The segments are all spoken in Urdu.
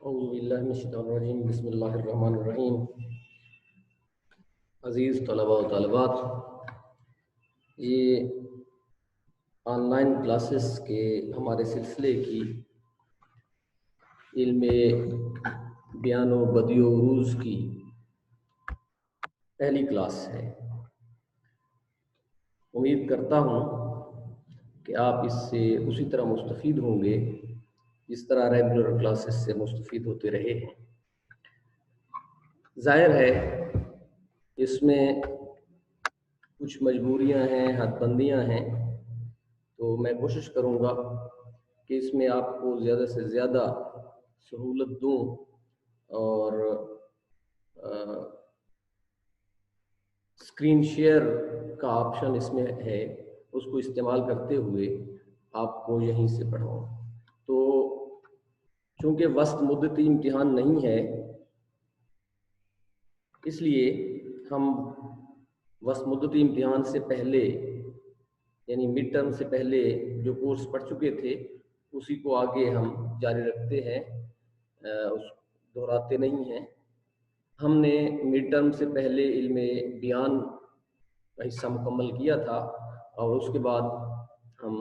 اعوذ باللہ من الشیطان الرجیم بسم اللہ الرحمن الرحیم۔ عزیز طلباء و طالبات، یہ آن لائن کلاسز کے ہمارے سلسلے کی علم بیان و بدیع و عروض کی پہلی کلاس ہے۔ امید کرتا ہوں کہ آپ اس سے اسی طرح مستفید ہوں گے جس طرح ریگولر کلاسز سے مستفید ہوتے رہے ہیں۔ ظاہر ہے اس میں کچھ مجبوریاں ہیں، حد بندیاں ہیں، تو میں کوشش کروں گا کہ اس میں آپ کو زیادہ سے زیادہ سہولت دوں اور اسکرین شیئر کا آپشن اس میں ہے، اس کو استعمال کرتے ہوئے آپ کو یہیں سے پڑھاؤں۔ تو چونکہ وسط مدتی امتحان نہیں ہے، اس لیے ہم وسط مدتی امتحان سے پہلے یعنی مڈ ٹرم سے پہلے جو کورس پڑھ چکے تھے اسی کو آگے ہم جاری رکھتے ہیں، اس دہراتے نہیں ہیں۔ ہم نے مڈ ٹرم سے پہلے علم بیان کا حصہ مکمل کیا تھا اور اس کے بعد ہم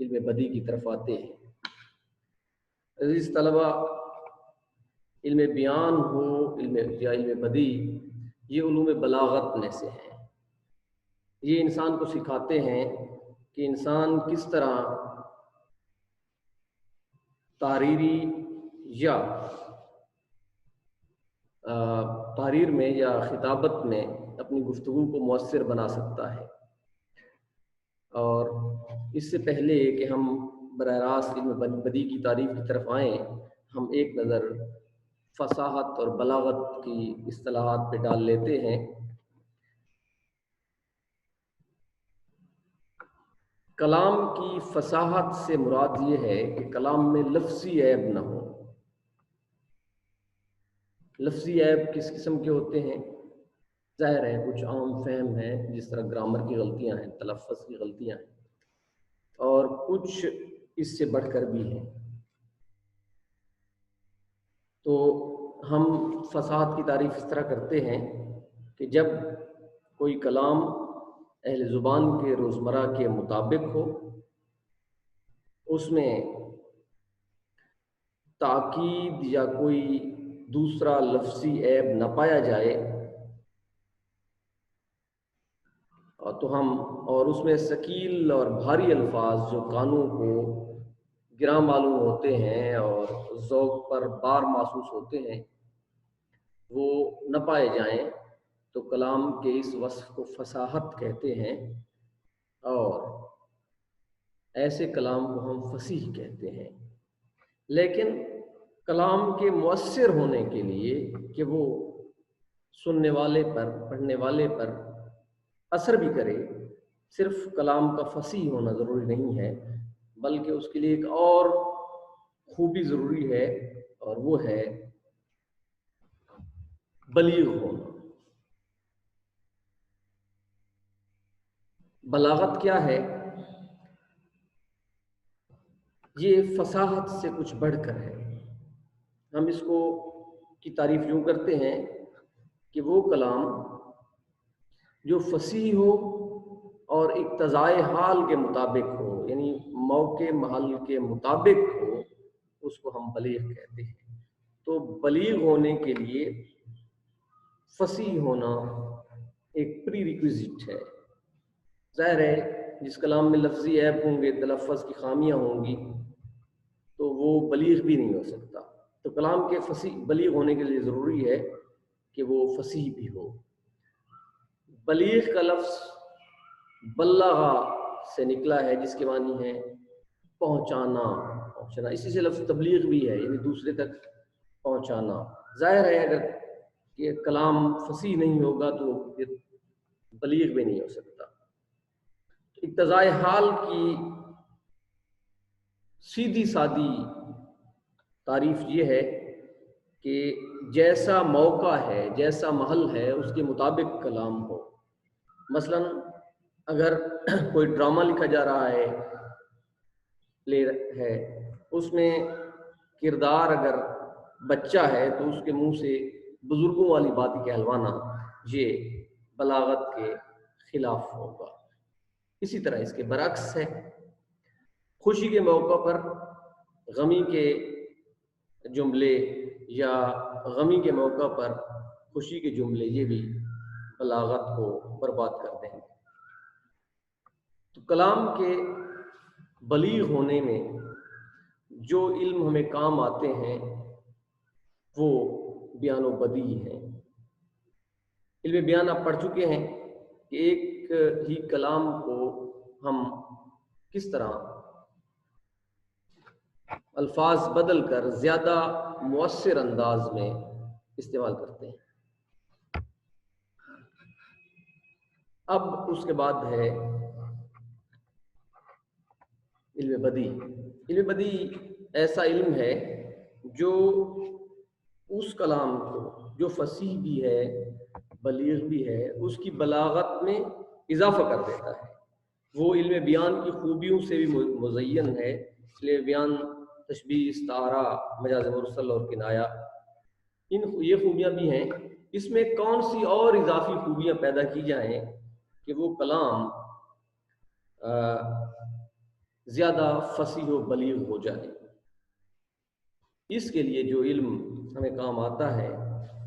علم بدیع کی طرف آتے ہیں۔ عزیز طلبہ، علم بیان ہو یا علم بدیع، یہ علوم بلاغت میں سے ہیں۔ یہ انسان کو سکھاتے ہیں کہ انسان کس طرح تحریری یا تحریر میں یا خطابت میں اپنی گفتگو کو مؤثر بنا سکتا ہے۔ اور اس سے پہلے کہ ہم براہ راست علم بدیع کی تعریف کی طرف آئیں، ہم ایک نظر فصاحت اور بلاغت کی اصطلاحات پہ ڈال لیتے ہیں۔ کلام کی فصاحت سے مراد یہ ہے کہ کلام میں لفظی عیب نہ ہو۔ لفظی عیب کس قسم کے ہوتے ہیں؟ ظاہر ہے کچھ عام فہم ہیں، جس طرح گرامر کی غلطیاں ہیں، تلفظ کی غلطیاں ہیں، اور کچھ اس سے بڑھ کر بھی ہیں۔ تو ہم فصاحت کی تعریف اس طرح کرتے ہیں کہ جب کوئی کلام اہل زبان کے روزمرہ کے مطابق ہو، اس میں تاکید یا کوئی دوسرا لفظی عیب نہ پایا جائے، اور اس میں ثقیل اور بھاری الفاظ جو کانوں کو گراں معلوم ہوتے ہیں اور ذوق پر بار محسوس ہوتے ہیں وہ نہ پائے جائیں، تو کلام کے اس وصف کو فصاحت کہتے ہیں، اور ایسے کلام کو ہم فصیح کہتے ہیں۔ لیکن کلام کے مؤثر ہونے کے لیے کہ وہ سننے والے پر، پڑھنے والے پر اثر بھی کرے، صرف کلام کا فصیح ہونا ضروری نہیں ہے، بلکہ اس کے لیے ایک اور خوبی ضروری ہے، اور وہ ہے بلیغ ہونا۔ بلاغت کیا ہے؟ یہ فصاحت سے کچھ بڑھ کر ہے۔ ہم اس کو کی تعریف یوں کرتے ہیں کہ وہ کلام جو فصیح ہو اور اقتضائے حال کے مطابق ہو، یعنی موقع محل کے مطابق ہو، اس کو ہم بلیغ کہتے ہیں۔ تو بلیغ ہونے کے لیے فصیح ہونا ایک پری ریکویزٹ ہے۔ ظاہر ہے جس کلام میں لفظی عیب ہوں گے، تلفظ کی خامیاں ہوں گی، تو وہ بلیغ بھی نہیں ہو سکتا۔ تو کلام کے فصیح بلیغ ہونے کے لیے ضروری ہے کہ وہ فصیح بھی ہو۔ بلیغ کا لفظ بلغ سے نکلا ہے، جس کے معنی ہے پہنچانا۔ اسی سے لفظ تبلیغ بھی ہے، یعنی دوسرے تک پہنچانا۔ ظاہر ہے اگر یہ کلام فصیح نہیں ہوگا تو یہ بلیغ بھی نہیں ہو سکتا۔ اقتضائے حال کی سیدھی سادی تعریف یہ ہے کہ جیسا موقع ہے، جیسا محل ہے، اس کے مطابق کلام ہو۔ مثلا اگر کوئی ڈرامہ لکھا جا رہا ہے، پلے ہے، اس میں کردار اگر بچہ ہے تو اس کے منہ سے بزرگوں والی بات کہلوانا یہ بلاغت کے خلاف ہوگا۔ اسی طرح اس کے برعکس ہے، خوشی کے موقع پر غمی کے جملے یا غمی کے موقع پر خوشی کے جملے یہ بھی بلاغت کو برباد کر دیں گے۔ تو کلام کے بلیغ ہونے میں جو علم ہمیں کام آتے ہیں وہ بیان و بدیع ہیں۔ علم بیان آپ پڑھ چکے ہیں کہ ایک ہی کلام کو ہم کس طرح الفاظ بدل کر زیادہ مؤثر انداز میں استعمال کرتے ہیں۔ اب اس کے بعد ہے علم بدیع۔ علم بدیع ایسا علم ہے جو اس کلام کو جو فصیح بھی ہے بلیغ بھی ہے اس کی بلاغت میں اضافہ کر دیتا ہے۔ وہ علم بیان کی خوبیوں سے بھی مزین ہے، اس لیے بیان، تشبیہ، استعارہ، مجاز مرسل اور کنایہ یہ خوبیاں بھی ہیں۔ اس میں کون سی اور اضافی خوبیاں پیدا کی جائیں کہ وہ کلام زیادہ فصیح و بلیغ ہو جائے، اس کے لیے جو علم ہمیں کام آتا ہے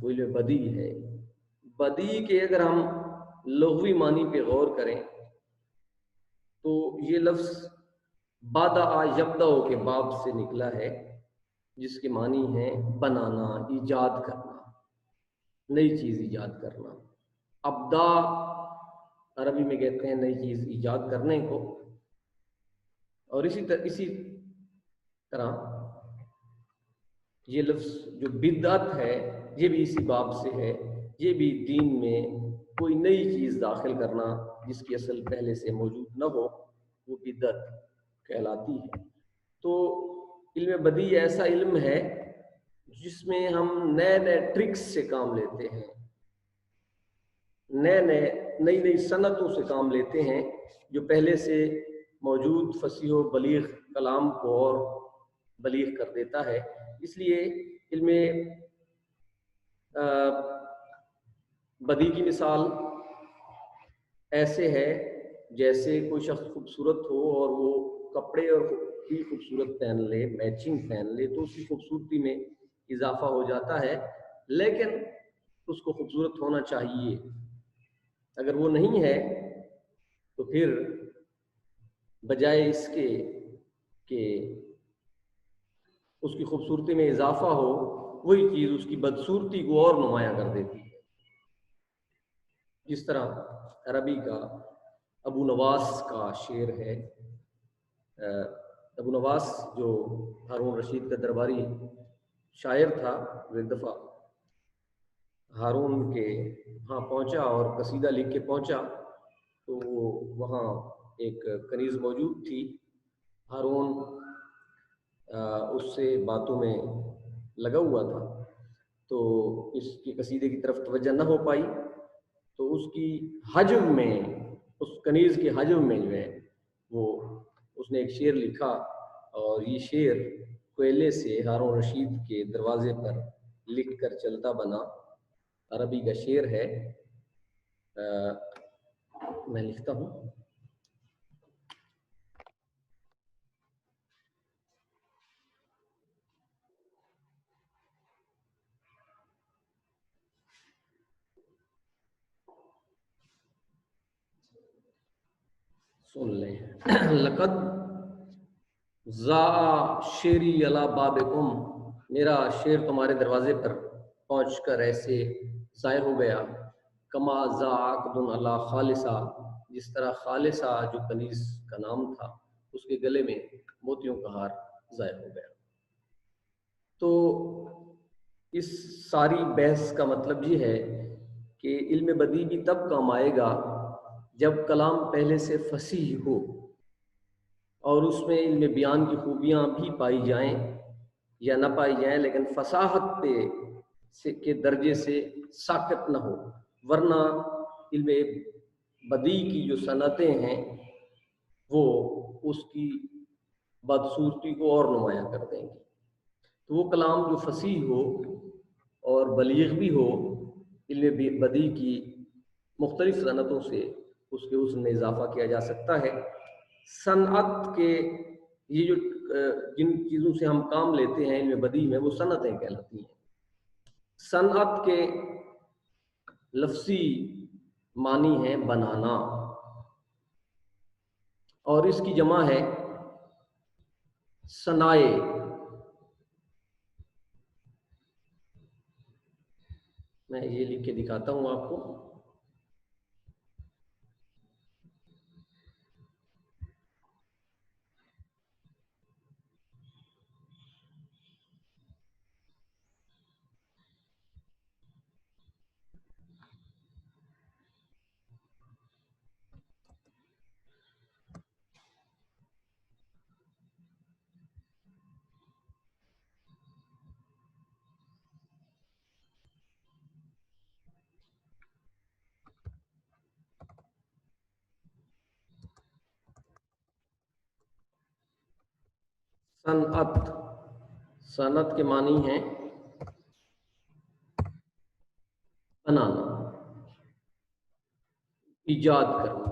وہ علم بدیع ہے۔ بدیع کے اگر ہم لغوی معنی پہ غور کریں تو یہ لفظ بادع یبدأ کے باب سے نکلا ہے، جس کے معنی ہیں بنانا، ایجاد کرنا، نئی چیز ایجاد کرنا۔ ابدا عربی میں کہتے ہیں نئی چیز ایجاد کرنے کو، اور اسی طرح یہ لفظ جو بدعت ہے یہ بھی اسی باب سے ہے، یہ بھی دین میں کوئی نئی چیز داخل کرنا جس کی اصل پہلے سے موجود نہ ہو، وہ بدعت کہلاتی ہے۔ تو علم بدیع ایسا علم ہے جس میں ہم نئے نئے ٹرکس سے کام لیتے ہیں، نئی نئی صنعتوں سے کام لیتے ہیں جو پہلے سے موجود فصیح و بلیغ کلام کو اور بلیغ کر دیتا ہے۔ اس لیے علم بدیع کی مثال ایسے ہے جیسے کوئی شخص خوبصورت ہو اور وہ کپڑے اور بھی خوبصورت پہن لے، میچنگ پہن لے، تو اس کی خوبصورتی میں اضافہ ہو جاتا ہے، لیکن اس کو خوبصورت ہونا چاہیے۔ اگر وہ نہیں ہے تو پھر بجائے اس کے کہ اس کی خوبصورتی میں اضافہ ہو، وہی چیز اس کی بدصورتی کو اور نمایاں کر دیتی ہے۔ جس طرح عربی کا ابو نواس کا شعر ہے، ابو نواس جو ہارون رشید کا درباری شاعر تھا، وہ ایک دفعہ ہارون کے ہاں پہنچا اور قصیدہ لکھ کے پہنچا، تو وہاں ایک کنیز موجود تھی۔ ہارون اس سے باتوں میں لگا ہوا تھا، تو اس کی قصیدے کی طرف توجہ نہ ہو پائی، تو اس کی حجم میں، اس کنیز کے حجم میں جو ہے وہ اس نے ایک شعر لکھا، اور یہ شعر کوئلے سے ہارون رشید کے دروازے پر لکھ کر چلتا بنا۔ عربی کا شعر ہے، میں لکھتا ہوں۔ سن لیں۔ لقد زا شیری علی بابکم، میرا شعر تمہارے دروازے پر پہنچ کر ایسے ظاہر ہو گیا، کما زا عقد علی خالصہ، جس طرح خالصہ جو کنیز کا نام تھا اس کے گلے میں موتیوں کا ہار ظاہر ہو گیا۔ تو اس ساری بحث کا مطلب یہ ہے کہ علم بدیع بھی تب کام آئے گا جب کلام پہلے سے فصیح ہو اور اس میں علم بیان کی خوبیاں بھی پائی جائیں یا نہ پائی جائیں، لیکن فصاحت کے درجے سے ساقط نہ ہو، ورنہ علم بدیع کی جو صنعتیں ہیں وہ اس کی بدصورتی کو اور نمایاں کر دیں گی۔ تو وہ کلام جو فصیح ہو اور بلیغ بھی ہو، علم بدیع کی مختلف صنعتوں سے اس کے حسن میں اضافہ کیا جا سکتا ہے۔ صنعت کے یہ جو جن چیزوں سے ہم کام لیتے ہیں علم بدیع میں، وہ صنعتیں کہلاتی ہیں۔ صنعت کے لفظی معنی ہے بنانا، اور اس کی جمع ہے صنائع۔ میں یہ لکھ کے دکھاتا ہوں آپ کو۔ صنعت، صنعت کے معنی ہیں بنانا، ایجاد کرنا،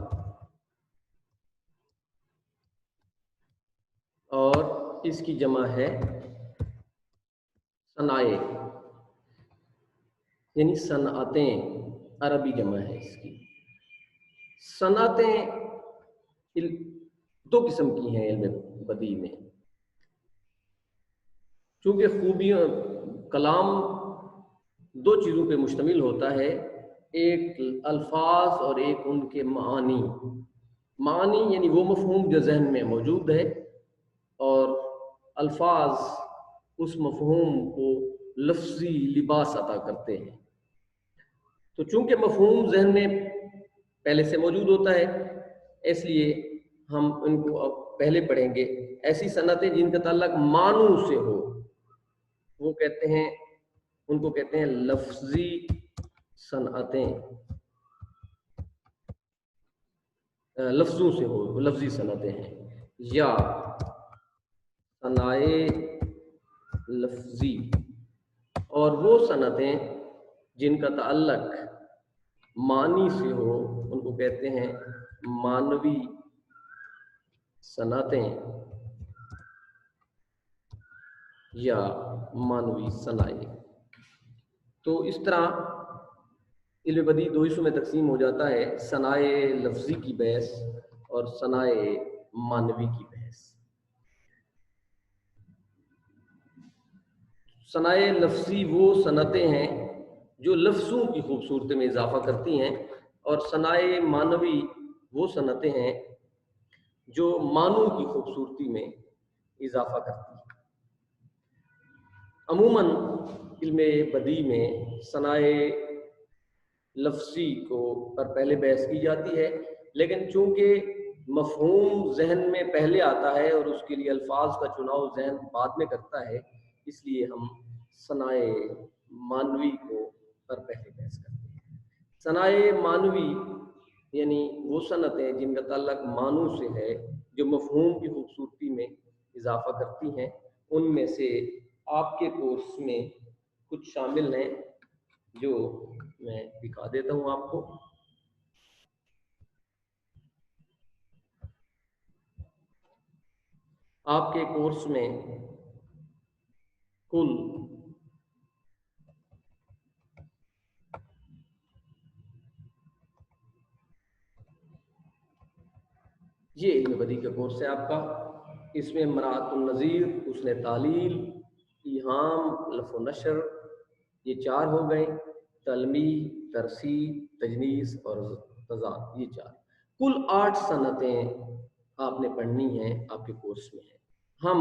اور اس کی جمع ہے صنائع، یعنی صنعتیں، عربی جمع ہے اس کی۔ صنعتیں دو قسم کی ہیں علم بدیع میں، چونکہ خوبیاں کلام دو چیزوں پہ مشتمل ہوتا ہے، ایک الفاظ اور ایک ان کے معانی۔ معانی یعنی وہ مفہوم جو ذہن میں موجود ہے، اور الفاظ اس مفہوم کو لفظی لباس عطا کرتے ہیں۔ تو چونکہ مفہوم ذہن میں پہلے سے موجود ہوتا ہے، اس لیے ہم ان کو اب پہلے پڑھیں گے۔ ایسی صنعتیں جن کا تعلق معنوں سے ہو، وہ کہتے ہیں، ان کو کہتے ہیں لفظی صنعتیں، لفظوں سے ہو، لفظی صنعتیں ہیں، یا صنائع لفظی۔ اور وہ صنعتیں جن کا تعلق معنی سے ہو، ان کو کہتے ہیں معنوی صنعتیں یا معنوی صنائع۔ تو اس طرح علم بدیع دو حصوں میں تقسیم ہو جاتا ہے، صنائع لفظی کی بحث اور صنائع معنوی کی بحث۔ صنائع لفظی وہ صنعتیں ہیں جو لفظوں کی خوبصورتی میں اضافہ کرتی ہیں، اور صنائع معنوی وہ صنعتیں ہیں جو معنوں کی خوبصورتی میں اضافہ کرتی ہیں۔ عموماً علم بدیع میں صنائع لفظی کو پر پہلے بحث کی جاتی ہے، لیکن چونکہ مفہوم ذہن میں پہلے آتا ہے اور اس کے لیے الفاظ کا چناؤ ذہن بعد میں کرتا ہے، اس لیے ہم صنائع معنوی کو پر پہلے بحث کرتے ہیں۔ صنائع معنوی یعنی وہ صنعتیں جن کا تعلق معنوں سے ہے، جو مفہوم کی خوبصورتی میں اضافہ کرتی ہیں۔ ان میں سے آپ کے کورس میں کچھ شامل ہیں جو میں دکھا دیتا ہوں آپ کو۔ آپ کے کورس میں کل یہ علم بدیع کا کورس ہے آپ کا۔ اس میں مراعات النظیر، حسن تعلیل، ایہام، لف و نشر، یہ 4 ہو گئے، تلمیح، ترسیب، تجنیس اور تضاد، یہ 4۔ کل 8 صنعتیں آپ نے پڑھنی ہیں، آپ کے کورس میں ہیں۔ ہم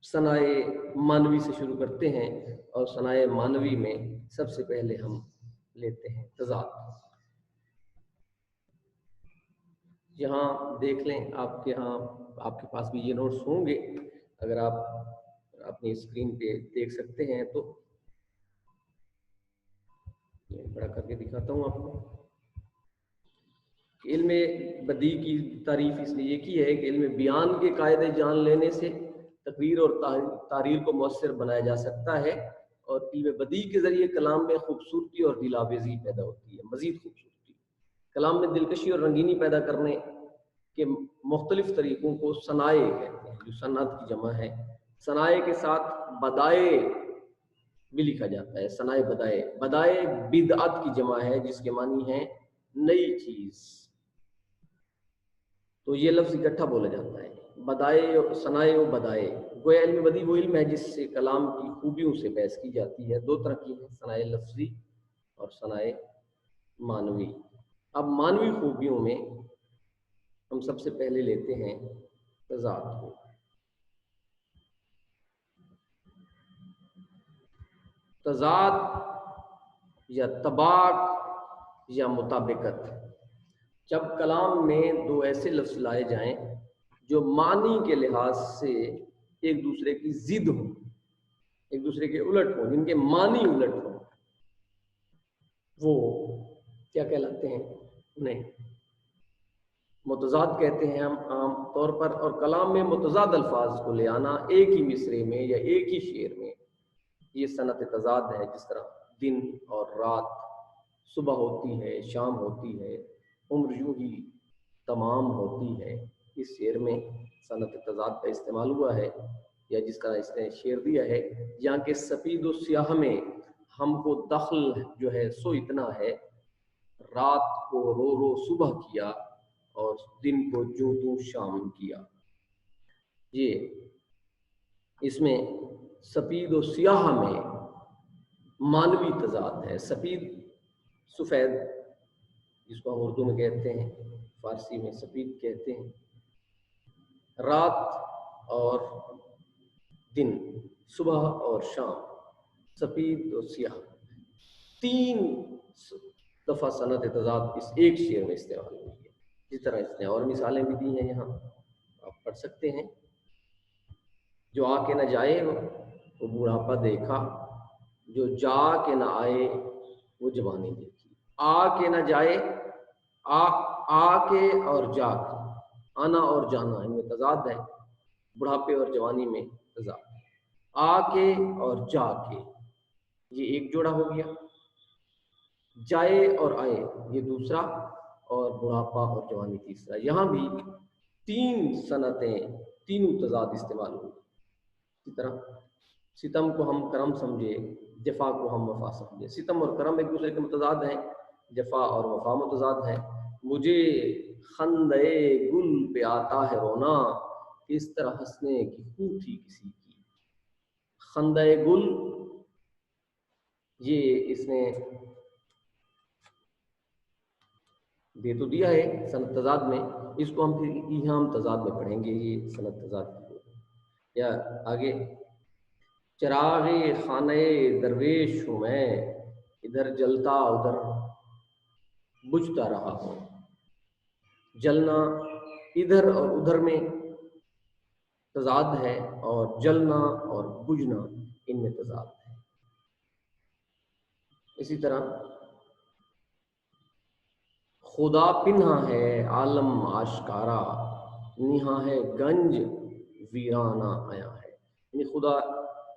صنائع معنوی سے شروع کرتے ہیں، اور صنائع معنوی میں سب سے پہلے ہم لیتے ہیں تضاد۔ یہاں دیکھ لیں، آپ کے ہاں آپ کے پاس بھی یہ نوٹس ہوں گے، اگر آپ اپنی اسکرین پہ دیکھ سکتے ہیں تو بڑا کر کے دکھاتا ہوں آپ کو۔ علم بدیع کی تعریف اس نے یہ کی ہے کہ علم بیان کے قاعدے جان لینے سے تقریر اور تحریر کو مؤثر بنایا جا سکتا ہے، اور علم بدیع کے ذریعے کلام میں خوبصورتی اور دل آویزی پیدا ہوتی ہے، مزید خوبصورتی۔ کلام میں دلکشی اور رنگینی پیدا کرنے کے مختلف طریقوں کو صنائع کہتے ہیں، جو صنعت کی جمع ہے۔ صنائع کے ساتھ بدائع بھی لکھا جاتا ہے، صنائع بدائع۔ بدائع بدعت کی جمع ہے، جس کے معنی ہے نئی چیز، تو یہ لفظ اکٹھا بولا جاتا ہے، بدائع اور صنائع و بدائع۔ گویا علم بدیع وہ علم ہے جس سے کلام کی خوبیوں سے بحث کی جاتی ہے۔ دو طرح کی ہیں، صنائع لفظی اور صنائع معنوی۔ اب معنوی خوبیوں میں ہم سب سے پہلے لیتے ہیں تضاد کو۔ تضاد یا طباق یا مطابقت، جب کلام میں دو ایسے لفظ لائے جائیں جو معنی کے لحاظ سے ایک دوسرے کی ضد ہوں، ایک دوسرے کے الٹ ہوں، جن کے معنی الٹ ہوں، وہ کیا کہلاتے ہیں؟ انہیں متضاد کہتے ہیں ہم عام طور پر۔ اور کلام میں متضاد الفاظ کو لے آنا ایک ہی مصرے میں یا ایک ہی شعر میں، یہ صنعت تضاد ہے۔ جس طرح دن اور رات، صبح ہوتی ہے، شام ہوتی ہے، عمر یوں ہی تمام ہوتی ہے، اس شعر میں صنعت تضاد کا استعمال ہوا ہے۔ یا جس طرح اس نے شعر دیا ہے، یہاں کے سفید و سیاہ میں ہم کو دخل جو ہے سو اتنا ہے، رات کو رو رو صبح کیا اور دن کو جوں توں شام کیا۔ یہ اس میں سفید و سیاہ میں معنوی تضاد ہے۔ سفید سفید جس کو ہم اردو میں کہتے ہیں، فارسی میں سفید کہتے ہیں۔ رات اور دن، صبح اور شام، سفید اور سیاہ، تین دفعہ صنعت تضاد اس ایک شعر میں استعمال ہوئی ہے۔ جس طرح اس نے اور مثالیں بھی دی ہیں، یہاں آپ پڑھ سکتے ہیں۔ جو آ کے نہ جائے وہ بڑھاپا دیکھا، جو جا کے نہ آئے وہ جوانی دیکھی۔ آ کے نہ جائے، آ کے اور جا کے، آنا اور جانا، ان میں تضاد ہے۔ بڑھاپے اور جوانی میں تضاد، آ کے اور جا کے، یہ ایک جوڑا ہو گیا۔ جائے اور آئے یہ دوسرا، اور بڑھاپا اور جوانی تیسرا۔ یہاں بھی تین صنعتیں، تینوں تضاد استعمال ہوئی۔ اسی طرح ستم کو ہم کرم سمجھے، جفا کو ہم وفا سمجھے۔ ستم اور کرم ایک دوسرے کے متضاد ہیں، جفا اور وفا متضاد ہیں۔ مجھے خندے گل پہ آتا ہے رونا، اس طرح ہنسنے کی خو تھی کسی کی۔ خندے گل، یہ اس نے دے تو دیا ہے صنعت تضاد میں، اس کو ہم پھر ایہام تضاد میں پڑھیں گے، یہ صنعت تضاد کی ہو۔ یا آگے، چراغ خانہ درویش ہوں میں، ادھر جلتا ادھر بجھتا رہا ہوں۔ جلنا ادھر اور ادھر میں تضاد ہے، اور جلنا اور بجھنا ان میں تضاد ہے۔ اسی طرح خدا پنہا ہے عالم آشکارا، نہاں ہے گنج ویرانہ آیا ہے۔ یعنی خدا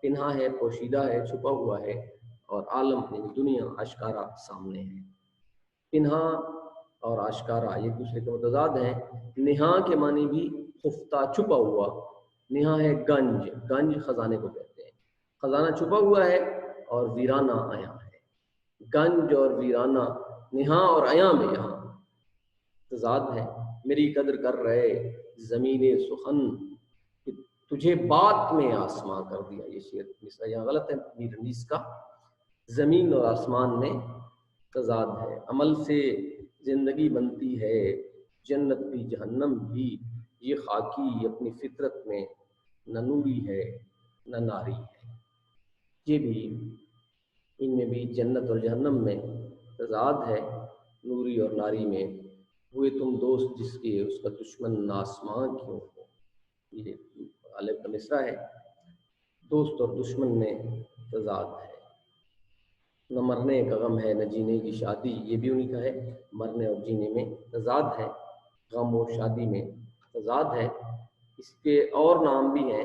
پنہا ہے، پوشیدہ ہے، چھپا ہوا ہے، اور عالم یعنی دنیا آشکارا سامنے ہے۔ پنہا اور آشکارا یہ دوسرے کے متضاد ہیں۔ نہاں کے معنی بھی خفتہ، چھپا ہوا۔ نہاں ہے گنج، گنج خزانے کو کہتے ہیں، خزانہ چھپا ہوا ہے، اور ویرانہ آیا ہے۔ گنج اور ویرانہ، نہاں اور عیاں میں یہاں تضاد ہے۔ میری قدر کر رہے زمین سخن، تجھے بات میں آسمان کر دیا۔ یہ شعر مصرع یہاں غلط ہے میر انیس کا۔ زمین اور آسمان میں تضاد ہے۔ عمل سے زندگی بنتی ہے، جنت بھی جہنم بھی، یہ خاکی اپنی فطرت میں نہ نوری ہے نہ ناری ہے۔ یہ بھی، ان میں بھی جنت اور جہنم میں تضاد ہے۔ نوری اور ناری میں، ہوئے تم دوست جس کے اس کا دشمن آسمان کیوں ہو۔ یہ غالب کا مصرع ہے۔ دوست اور دشمن میں تضاد ہے۔ نہ مرنے کا غم ہے نہ جینے کی شادی، یہ بھی انہی کا ہے۔ مرنے اور جینے میں تضاد ہے، غم اور شادی میں تضاد ہے۔ اس کے اور نام بھی ہیں،